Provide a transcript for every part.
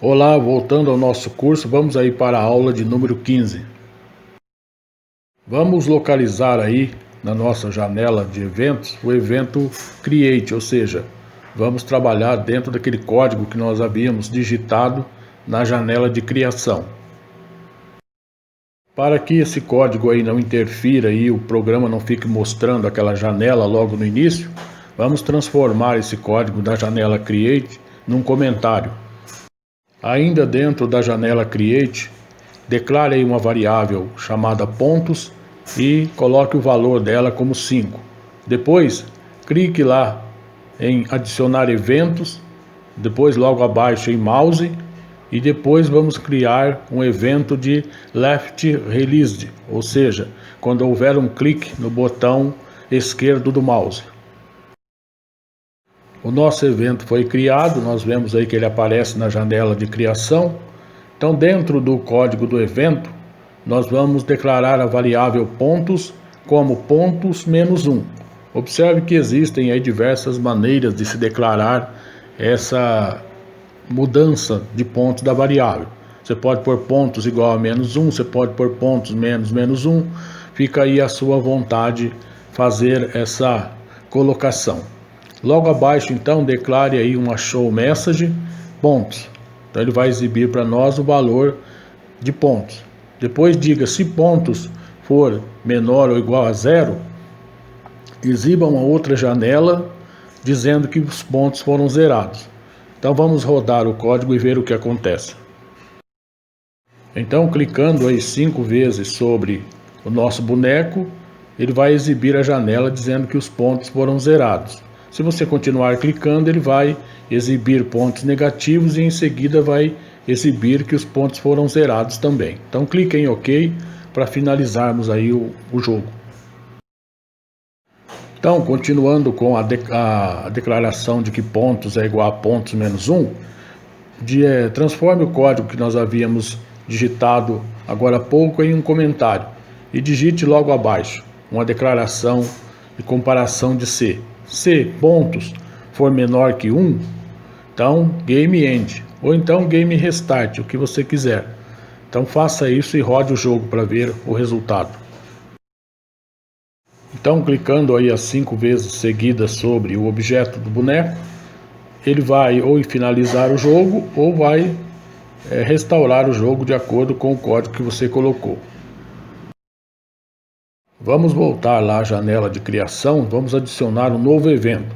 Olá, voltando ao nosso curso, vamos aí para a aula de número 15. Vamos localizar aí na nossa janela de eventos o evento Create, ou seja, vamos trabalhar dentro daquele código que nós havíamos digitado na janela de criação. Para que esse código aí não interfira e o programa não fique mostrando aquela janela logo no início, vamos transformar esse código da janela Create num comentário. Ainda dentro da janela Create, declare aí uma variável chamada pontos e coloque o valor dela como 5. Depois, clique lá em adicionar eventos, depois logo abaixo em mouse e depois vamos criar um evento de left released, ou seja, quando houver um clique no botão esquerdo do mouse. O nosso evento foi criado, nós vemos aí que ele aparece na janela de criação. Então, dentro do código do evento, nós vamos declarar a variável pontos como pontos menos 1. Observe que existem aí diversas maneiras de se declarar essa mudança de pontos da variável. Você pode pôr pontos igual a menos 1, você pode pôr pontos menos 1. Fica aí a sua vontade fazer essa colocação. Logo abaixo, então, declare aí uma show message pontos. Então ele vai exibir para nós o valor de pontos. Depois diga, se pontos for menor ou igual a 0, exiba uma outra janela dizendo que os pontos foram zerados. Então vamos rodar o código e ver o que acontece. Então, clicando aí 5 vezes sobre o nosso boneco, ele vai exibir a janela dizendo que os pontos foram zerados. Se você continuar clicando, ele vai exibir pontos negativos e em seguida vai exibir que os pontos foram zerados também. Então clique em OK para finalizarmos aí o jogo. Então, continuando com a declaração de que pontos é igual a pontos menos 1, transforme o código que nós havíamos digitado agora há pouco em um comentário e digite logo abaixo uma declaração de comparação de C. Se pontos for menor que 1, então game end, ou então game restart, o que você quiser. Então faça isso e rode o jogo para ver o resultado. Então, clicando aí as 5 vezes seguidas sobre o objeto do boneco, ele vai ou finalizar o jogo ou vai restaurar o jogo de acordo com o código que você colocou. Vamos voltar lá à janela de criação, vamos adicionar um novo evento.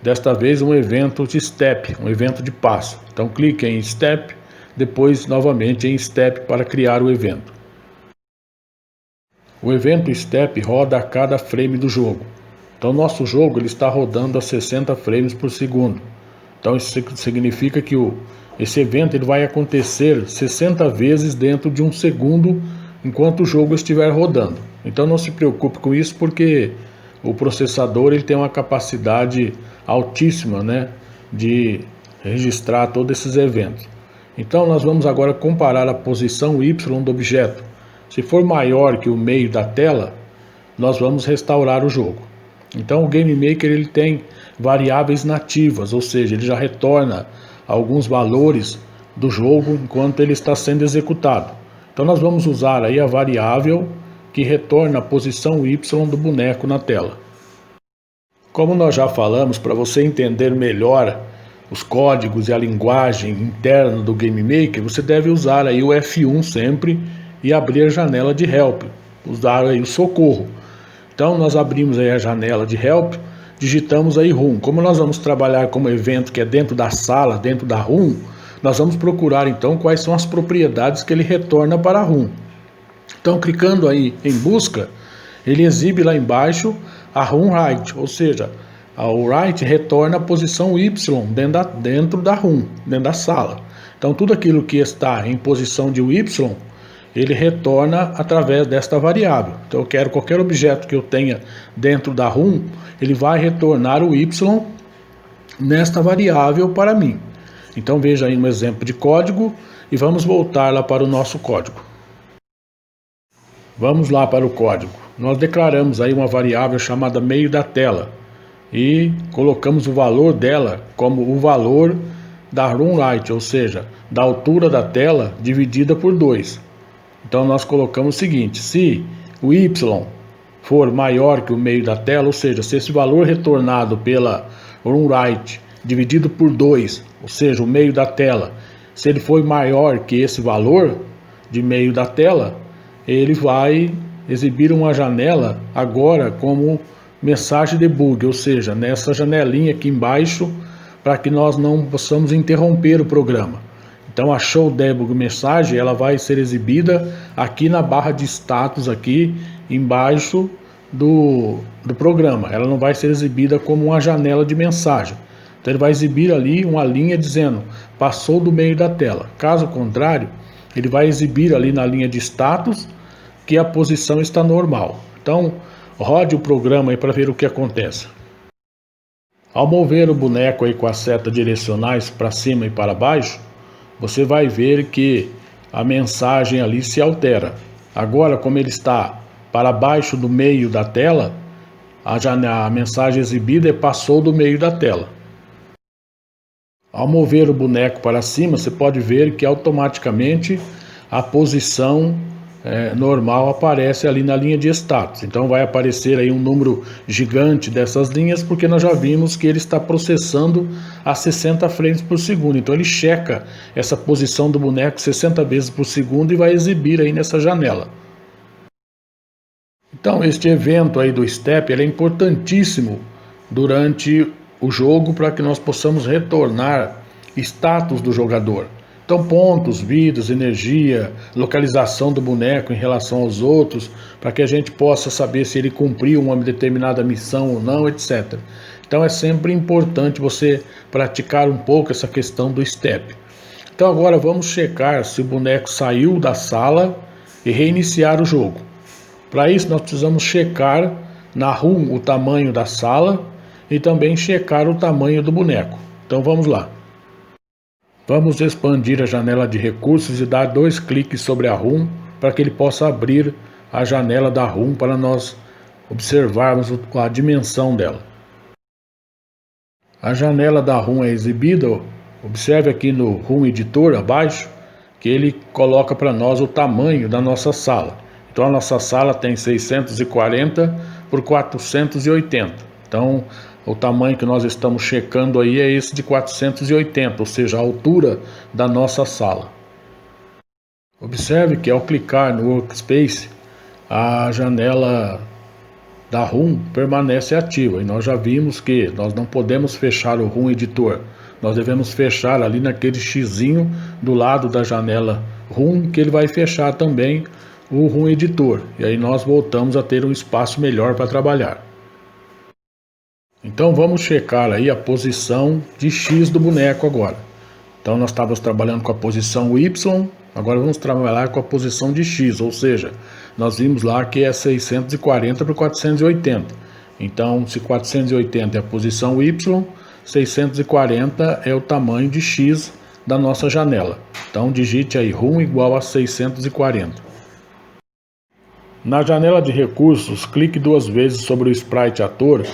Desta vez um evento de step, um evento de passo. Então clique em step, depois novamente em step para criar o evento. O evento step roda a cada frame do jogo. Então nosso jogo ele está rodando a 60 frames por segundo. Então isso significa que esse evento ele vai acontecer 60 vezes dentro de um segundo enquanto o jogo estiver rodando. Então não se preocupe com isso porque o processador ele tem uma capacidade altíssima, de registrar todos esses eventos. Então nós vamos agora comparar a posição Y do objeto. Se for maior que o meio da tela, nós vamos restaurar o jogo. Então o Game Maker ele tem variáveis nativas, ou seja, ele já retorna alguns valores do jogo enquanto ele está sendo executado. Então nós vamos usar aí a variável que retorna a posição Y do boneco na tela. Como nós já falamos, para você entender melhor os códigos e a linguagem interna do Game Maker, você deve usar aí o F1 sempre e abrir a janela de Help, usar aí o socorro. Então nós abrimos aí a janela de Help, digitamos aí Room. Como nós vamos trabalhar como evento que é dentro da sala, dentro da Room, nós vamos procurar então quais são as propriedades que ele retorna para a Room. Então clicando aí em busca, ele exibe lá embaixo a Room Right, ou seja, o Right retorna a posição Y dentro da Room, dentro da sala. Então tudo aquilo que está em posição de Y, ele retorna através desta variável. Então eu quero qualquer objeto que eu tenha dentro da Room, ele vai retornar o Y nesta variável para mim. Então veja aí um exemplo de código e vamos voltar lá para o nosso código. Vamos lá para o código. Nós declaramos aí uma variável chamada meio da tela e colocamos o valor dela como o valor da room height, ou seja, da altura da tela dividida por 2. Então nós colocamos o seguinte: se o y for maior que o meio da tela, ou seja, se esse valor retornado pela room height dividido por 2, ou seja, o meio da tela, se ele for maior que esse valor de meio da tela, ele vai exibir uma janela agora como mensagem debug, ou seja, nessa janelinha aqui embaixo, para que nós não possamos interromper o programa. Então a show debug mensagem, ela vai ser exibida aqui na barra de status aqui embaixo do programa. Ela não vai ser exibida como uma janela de mensagem. Então ele vai exibir ali uma linha dizendo passou do meio da tela. Caso contrário, ele vai exibir ali na linha de status que a posição está normal. Então rode o programa aí para ver o que acontece. Ao mover o boneco aí com as setas direcionais para cima e para baixo, você vai ver que a mensagem ali se altera. Agora, como ele está para baixo do meio da tela, a mensagem exibida passou do meio da tela. Ao mover o boneco para cima, você pode ver que automaticamente a posição normal aparece ali na linha de status. Então vai aparecer aí um número gigante dessas linhas, porque nós já vimos que ele está processando a 60 frames por segundo. Então ele checa essa posição do boneco 60 vezes por segundo e vai exibir aí nessa janela. Então este evento aí do step, ele é importantíssimo durante o jogo para que nós possamos retornar status do jogador. Então pontos, vidas, energia, localização do boneco em relação aos outros, para que a gente possa saber se ele cumpriu uma determinada missão ou não, etc. Então é sempre importante você praticar um pouco essa questão do step. Então agora vamos checar se o boneco saiu da sala e reiniciar o jogo. Para isso nós precisamos checar na room o tamanho da sala e também checar o tamanho do boneco. Então vamos lá. Vamos expandir a janela de recursos e dar 2 cliques sobre a room para que ele possa abrir a janela da room para nós observarmos a dimensão dela. A janela da room é exibida, observe aqui no Room Editor abaixo, que ele coloca para nós o tamanho da nossa sala. Então a nossa sala tem 640 por 480. Então o tamanho que nós estamos checando aí é esse de 480, ou seja, a altura da nossa sala. Observe que ao clicar no Workspace, a janela da Room permanece ativa. E nós já vimos que nós não podemos fechar o Room Editor. Nós devemos fechar ali naquele xizinho do lado da janela Room, que ele vai fechar também o Room Editor. E aí nós voltamos a ter um espaço melhor para trabalhar. Então vamos checar aí a posição de X do boneco agora. Então nós estávamos trabalhando com a posição Y, agora vamos trabalhar com a posição de X, ou seja, nós vimos lá que é 640 por 480. Então se 480 é a posição Y, 640 é o tamanho de X da nossa janela. Então digite aí room igual a 640. Na janela de recursos, clique 2 vezes sobre o sprite ator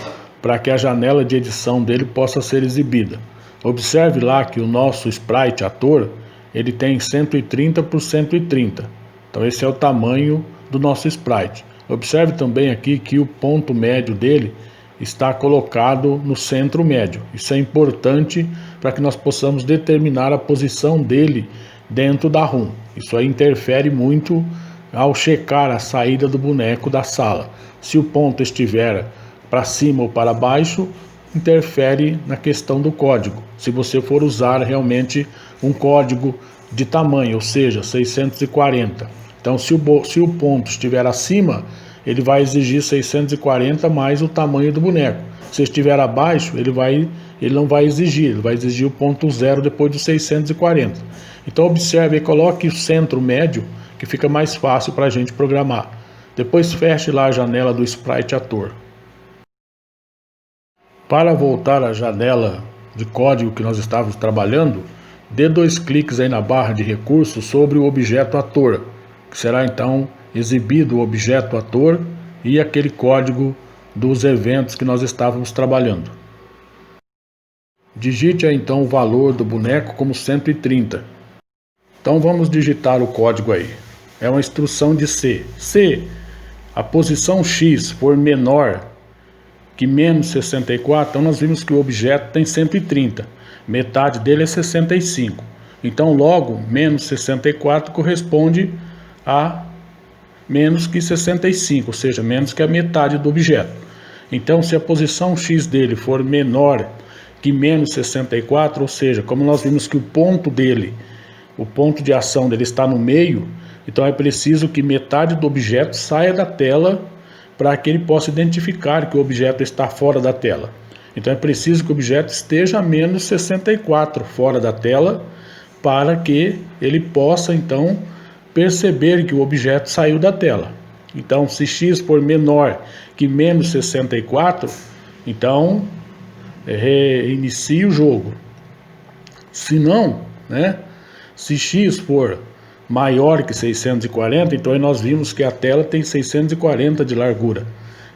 para que a janela de edição dele possa ser exibida. Observe lá que o nosso sprite ator, ele tem 130 por 130. Então esse é o tamanho do nosso sprite. Observe também aqui que o ponto médio dele está colocado no centro médio. Isso é importante para que nós possamos determinar a posição dele dentro da room. Isso aí interfere muito ao checar a saída do boneco da sala. Se o ponto estiver para cima ou para baixo, interfere na questão do código. Se você for usar realmente um código de tamanho, ou seja, 640. Então se o ponto estiver acima, ele vai exigir 640 mais o tamanho do boneco. Se estiver abaixo, ele não vai exigir, ele vai exigir o ponto zero depois dos 640. Então observe e coloque o centro médio, que fica mais fácil para a gente programar. Depois feche lá a janela do sprite ator. Para voltar à janela de código que nós estávamos trabalhando, dê 2 cliques aí na barra de recursos sobre o objeto ator, que será então exibido o objeto ator e aquele código dos eventos que nós estávamos trabalhando. Digite aí então o valor do boneco como 130. Então vamos digitar o código aí. É uma instrução de C. Se a posição X for menor que menos 64, então nós vimos que o objeto tem 130. Metade dele é 65. Então logo, menos 64 corresponde a menos que 65, ou seja, menos que a metade do objeto. Então se a posição X dele for menor que menos 64, ou seja, como nós vimos que o ponto dele, o ponto de ação dele está no meio, então é preciso que metade do objeto saia da tela para que ele possa identificar que o objeto está fora da tela. Então é preciso que o objeto esteja a menos 64 fora da tela para que ele possa então perceber que o objeto saiu da tela. Então se x for menor que menos 64, então reinicie o jogo. Se não, se x for maior que 640, então nós vimos que a tela tem 640 de largura.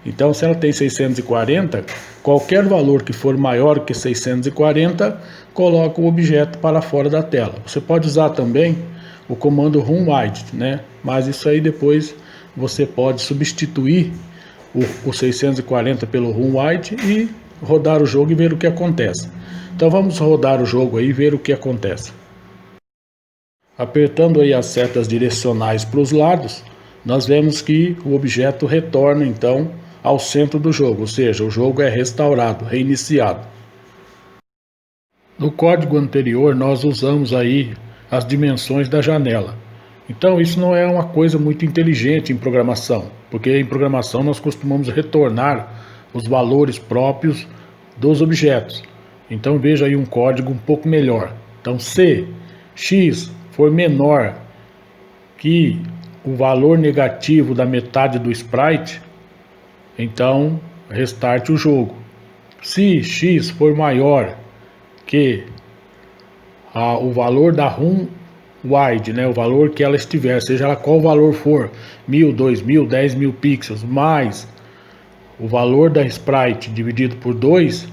Então se ela tem 640, qualquer valor que for maior que 640, coloca o objeto para fora da tela. Você pode usar também o comando runWide, mas isso aí depois você pode substituir o 640 pelo runWide e rodar o jogo e ver o que acontece. Então vamos rodar o jogo aí e ver o que acontece. Apertando aí as setas direcionais para os lados, nós vemos que o objeto retorna então ao centro do jogo, ou seja, o jogo é restaurado, reiniciado. No código anterior nós usamos aí as dimensões da janela. Então isso não é uma coisa muito inteligente em programação, porque em programação nós costumamos retornar os valores próprios dos objetos. Então veja aí um código um pouco melhor. Então se x for menor que o valor negativo da metade do sprite, então restarte o jogo. Se x for maior que o valor da runWide, o valor que ela estiver, seja ela qual valor for, 1000, 2000, 10.000 pixels, mais o valor da sprite dividido por 2,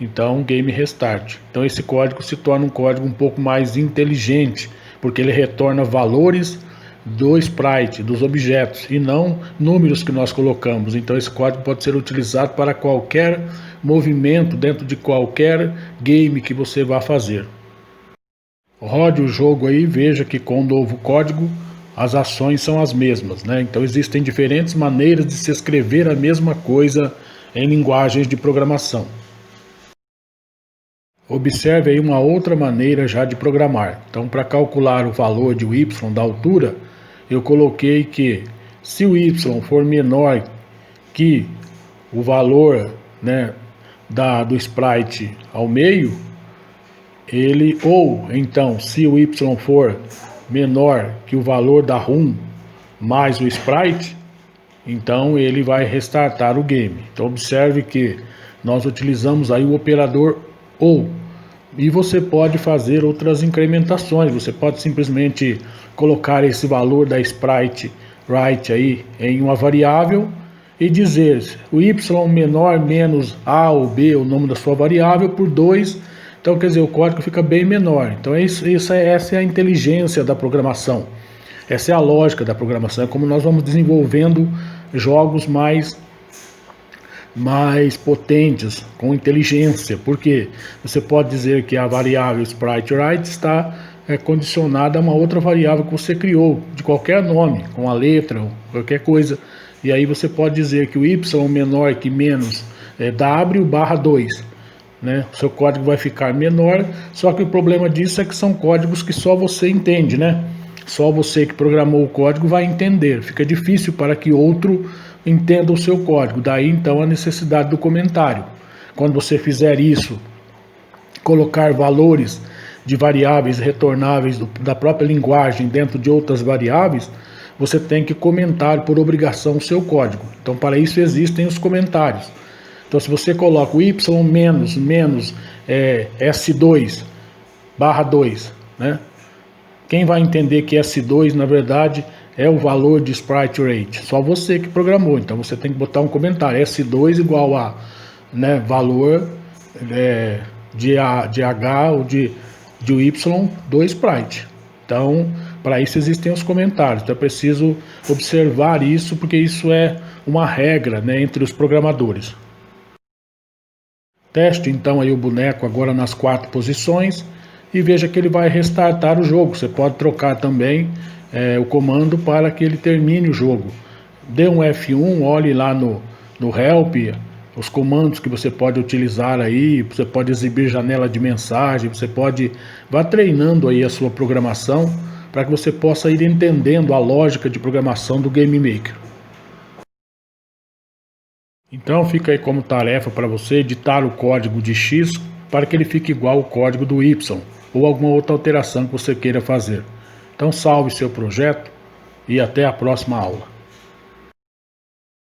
então game restart. Então esse código se torna um código um pouco mais inteligente, porque ele retorna valores do sprite, dos objetos, e não números que nós colocamos. Então esse código pode ser utilizado para qualquer movimento dentro de qualquer game que você vá fazer. Rode o jogo aí e veja que com o novo código as ações são as mesmas, Então existem diferentes maneiras de se escrever a mesma coisa em linguagens de programação. Observe aí uma outra maneira já de programar. Então, para calcular o valor de y da altura, eu coloquei que se o y for menor que o valor do sprite ao meio, ou então se o y for menor que o valor da run mais o sprite, então ele vai restartar o game. Então observe que nós utilizamos aí o operador ou, e você pode fazer outras incrementações. Você pode simplesmente colocar esse valor da sprite right aí em uma variável e dizer o y menor menos a ou b, o nome da sua variável, por 2. Então quer dizer, o código fica bem menor. Então essa é a inteligência da programação. Essa é a lógica da programação. É como nós vamos desenvolvendo jogos mais potentes, com inteligência, porque você pode dizer que a variável spriteWrite está condicionada a uma outra variável que você criou, de qualquer nome, com a letra, ou qualquer coisa, e aí você pode dizer que o y menor que menos w barra 2, o seu código vai ficar menor, só que o problema disso é que são códigos que só você entende, Só você que programou o código vai entender, fica difícil para que outro entenda o seu código. Daí então a necessidade do comentário. Quando você fizer isso, colocar valores de variáveis retornáveis da própria linguagem dentro de outras variáveis, você tem que comentar por obrigação o seu código. Então para isso existem os comentários. Então se você coloca o y menos S2 barra 2, quem vai entender que S2 na verdade é o valor de sprite rate? Só você que programou. Então você tem que botar um comentário, S2 igual a valor de H ou de Y do sprite. Então, para isso existem os comentários. Então é preciso observar isso, porque isso é uma regra, né, entre os programadores. Teste então aí o boneco agora nas 4 posições e veja que ele vai restartar o jogo. Você pode trocar também o comando para que ele termine o jogo. Dê um F1, olhe lá no help, os comandos que você pode utilizar aí, você pode exibir janela de mensagem, você pode vá treinando aí a sua programação para que você possa ir entendendo a lógica de programação do Game Maker. Então fica aí como tarefa para você editar o código de X para que ele fique igual ao código do Y ou alguma outra alteração que você queira fazer. Então salve seu projeto e até a próxima aula.